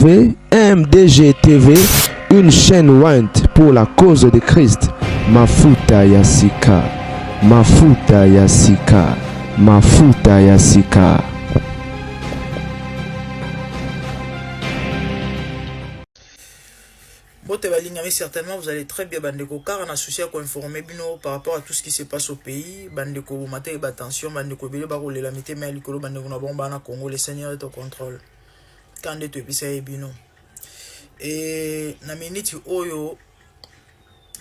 MDG TV, une chaîne Wint pour la cause de Christ. Mafuta Yasika, Mafuta Yasika, Mafuta Yasika. Mais certainement vous allez très bien bandeko car on a souci à informer bino par rapport à tout ce qui se passe au pays. Bandeko maté et attention bandeko bile ba rouler la mité mais likolo bandeko na bomba na Congo, le Seigneur est au contrôle. Quand de pisa e bino et na minute oyo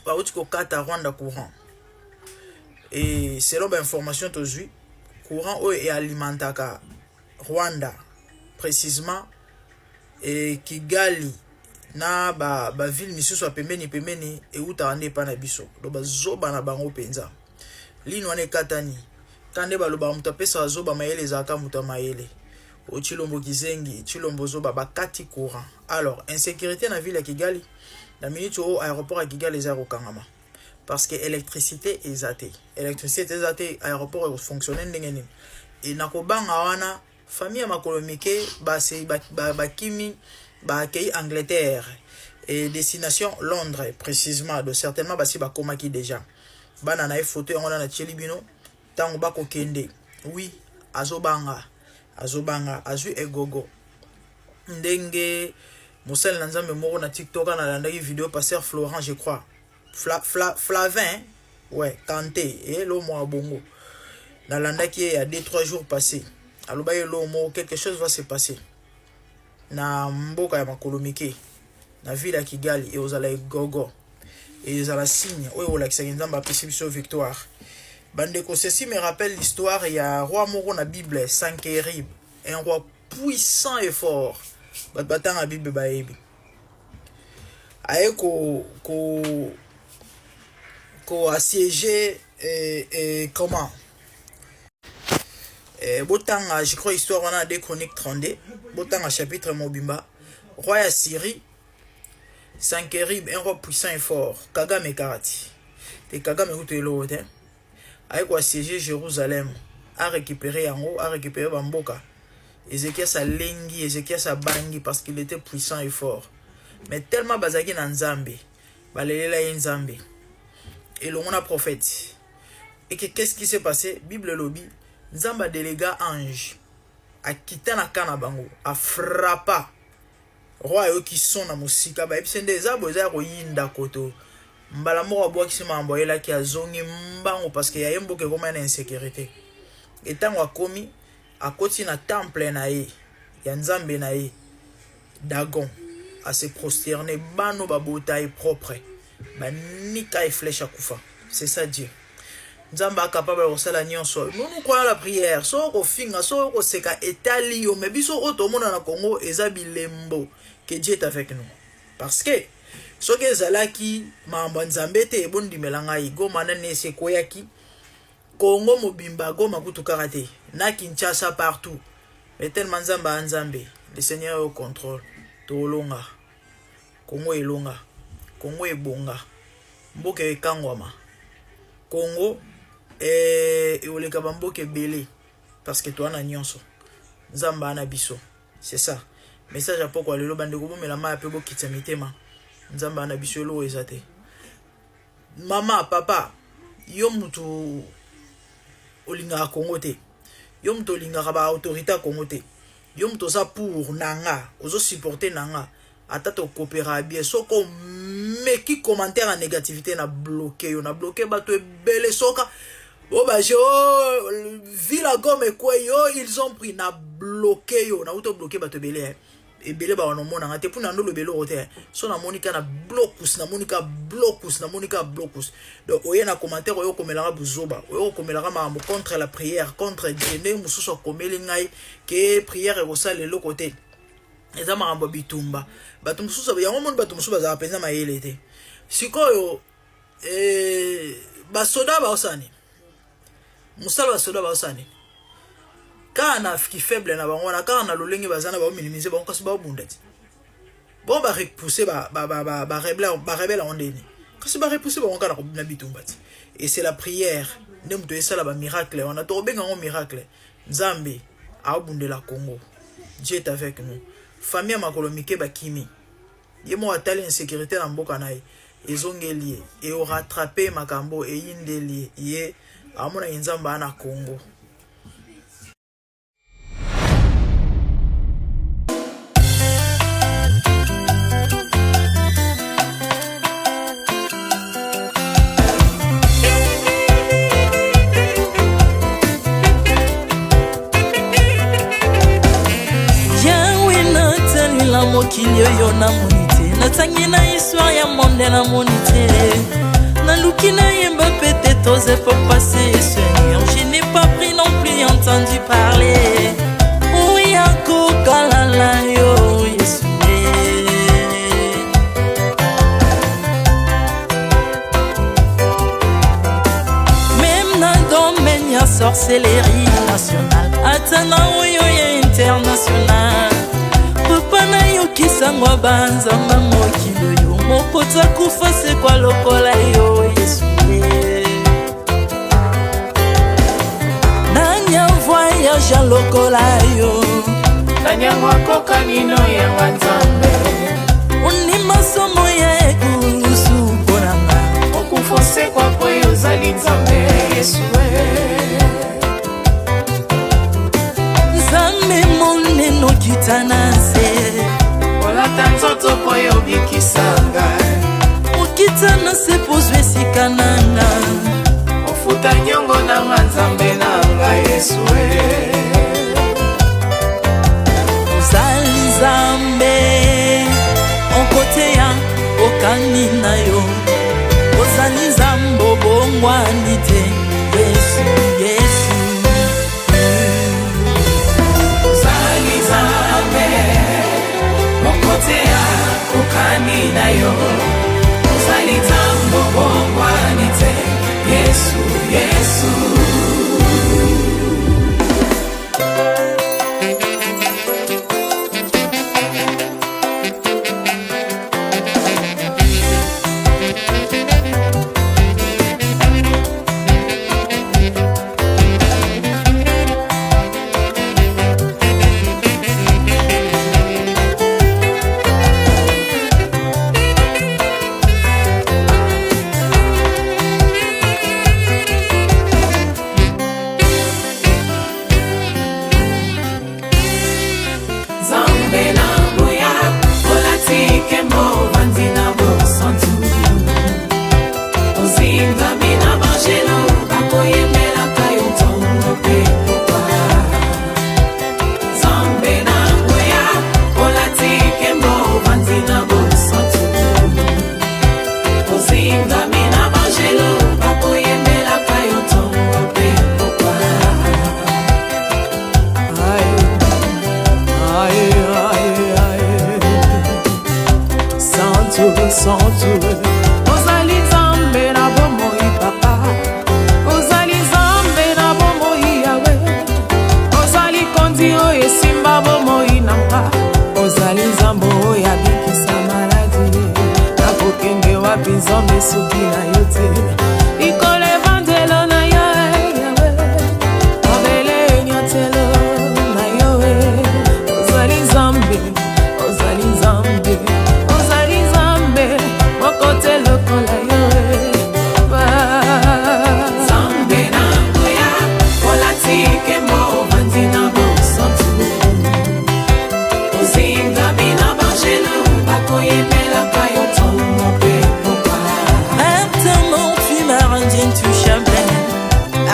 ba utiko kata Rwanda courant et selon l'information aujourd'hui courant oyo est alimentaka Rwanda précisément et Kigali na ba ville misusu pembeni e uta ande pa na biso do ba zoba na bango penza lino ane katani kande ba loba muta pesa zoba mayele zaka muta mayele o chilombo kizengi chilombo zoba bakati courant. Alors insécurité na ville ya Kigali na minute au aéroport à Kigali za kokangama parce que électricité ezate aéroport fonctionne ndenge et nakobanga wana famille makolomike bakimi accueilli Angleterre et destination Londres précisément de certainement basi bakomaki déjà bana na photo on a chelibino tango bako kende oui azobanga azu egogo ndenge mosel na nzambe moko na TikTok na landaki vidéo pasteur Florent je crois Flavin ouais Kanté et lo mo bongo na landaki il y a 2-3 jours passés aloba lo mo quelque chose va se passer na mboka ya makolomike na ville ya Kigali et ozala gogo et ozala signe oyo olakisa nzamba apesi biso victoire. Bandeko, ceci me rappelle l'histoire, il y a un roi moro na Bible, Sankérib, un roi puissant et fort. Batang la Bible baebi. Aye ko assiégé et comment Botanga, je crois histoire on a des chroniques 32. Botanga chapitre Mobimba. Roi à Syrie. Sankérib, un roi puissant et fort. Kagame Karati. Et Kagame ou l'autre. Aye ko assiégé Jérusalem. A récupéré en haut, a récupéré Bamboka. Ézéchias a lengi, Ézéchias a bangi parce qu'il était puissant et fort. Mais tellement bazaki na Nzambe. Baléla Nzambe. Et le monde a prophète. Et qu'est-ce qui s'est passé? Bible lobby. Nzamba déléga ange a quitté na kana bango a frappa roi yo qui sont na musika ba ebisende zabo za ko yinda koto mbala mo abo ki sima mboyela ki azongi mbango parce que ya yembo ke comme une insécurité et tango akomi akoti na temple na ye ya Nzambe na ye Dagon a se prosterner bano babota e propre ba nika e flèche akufa. C'est ça Dieu. Nzamba capable de faire la nyonso. Nous croyons la prière. So ko finga, so ko seka etali yo mais biso otomona na Congo ezabilembo que Dieu est avec nous. Parce que so ke zalaki mamba Nzambe te ebondi melanga igo manane se koyaki Congo mobimba go makutu karate na Kinshasa partout. Mais tellement Nzambe, le Seigneur est au contrôle. Tolonga. Congo elonga. Congo ebonga. Mboka ekangwama. Congo et oleka bamboke belé parce que toi na nyonso Nzamba na biso. C'est ça message à pourquoi le bandeko bo mela ma pe bo kitsamitema Nzamba na biso lo ezate mama papa yo mutu olinga Congo te yo mutu olinga ba autorité Congo te yo mutu za pour nanga ozo supporter nanga ata to coopérer bien soko meki commentaire en négativité na bloqué bato ebele soka oh bah Villa Gome quoi yo ils ont pris na bloqué yo na auto bloqué bato ebele et belé ba on mona ngate puna ndo le belo rote so na monika na blocus na monika blocus donc oye na commentaire oyo komelanga buzoba oyo komelanga mambo contre la prière contre Dieu mususu komeli ngai que prière e kosala le côté eza makambo bitumba bato mususu yango monde bato mususu baza penza mayele te sikoyo basoda baosani musala basoda baosani kana fiki faible na bango na kana lolenge bazana ba minimiser bango kasi ba bunda ti bon ba repousser ba rebelle ondeni kasi ba repousser bango kana ko na bitumba ti et c'est la prière ndem to esala ba miracle on a to benga ngo miracle Nzambe a bundela Congo. Dieu est avec nous. famille makolo mike bakimi ye mo atali insécurité na mboka na ye ezongeli ye e rattraper makambo e yindeli ye amona nzamba na Congo. Mokili yo na monite natangi na histoire ya monde na monite na luki na yemba pete tose pour passer Seigneur, je n'ai pas pris non plus entendu parler oui ako kalala yo Yesu même na domaine ya sorcellerie nationale atana yo international papa na yo kisangwa banzamba mokilo yo mokota kufa se kwa lokola yo Yesu nanya voyage lokola yo nanya wakoka nino ya wanzambe uni masomo ya ekusu konanga okufose kwa poyo zali nzambe Yesu nzambe moneno kitanase olata nzoto poyo bikisanga okitana se pozwe sikananga ofuta nyongo na nzambe nanga Yesu ozali nzambe onkote ya okani na yo ozali nzambe obongwani te Yesu Yesu ozali nzambe onkote ya okani na yo ozali nzambe obongwani te Yesu Yesu ozali nzambe na bomoi papa ozali nzambe na bomoi yawe ozali kondi oyo esimba bomoi na mpa ozali nzambe oyo abikisa maladi nakokende wapi nzambe soki na yo te likolo evangelo na yo yawe mabele nyotelo na yo ozali nzambe ozali nzambe kote lokola yo zambe na ngoya olatike mo vandina bo santu ozinga bina bangelo bakoyemela kayo tomo pe popa Artamon tu m'as rendu intouchable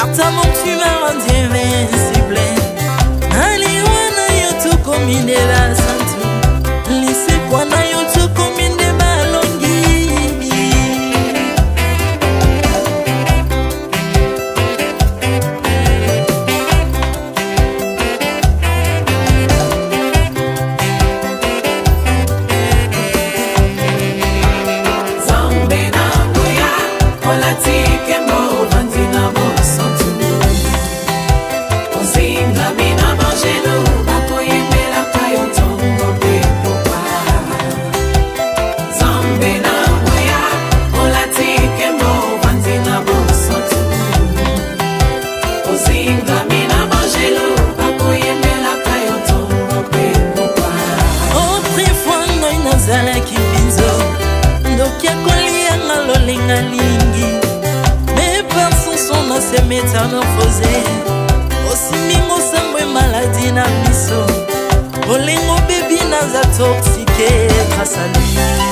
Artamon tu m'as rendu invincible Aliwana yo to komindela santu lise kwa na yo to kominde balongi nazalaki binzo ndokia kolianga lolinga lingi mais par son son na se métamorphosé osimingo sambwe maladie na biso olingo bebi naza toxique grâce à lui.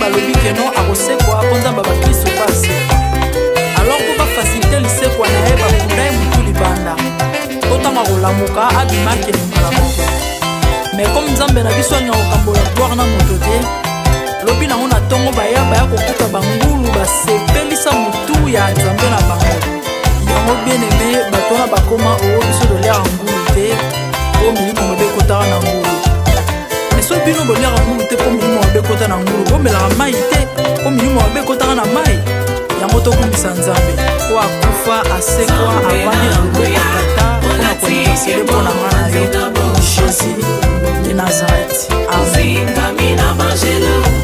balobi ke non akosekwa konzamba bakristo pase alors ko bafacilite lisekwa na ye bakunda ye mutu libanda otanga kolamuka abimaki limbala moko mais comme nzambe na biso alinga kokambola gloire na moto te lobi nango na ntongo baya kokuta bangulu basepelisa mutu ya nzambe na bango yango bien aimé bato wana bakoma oyo biso toliaka ngulu te oyo milimo mabe ekotaka na ngulu so bino boliaka ngulu te po milimo mabe ekota na ngulu bomelaka mai te po milimo mabe ekotaka na mai yango tokumisa nzambe po akufa asekwa avandi na loboko ya tata mpona konikasele mpona nga na yo jésus de nazareth amen.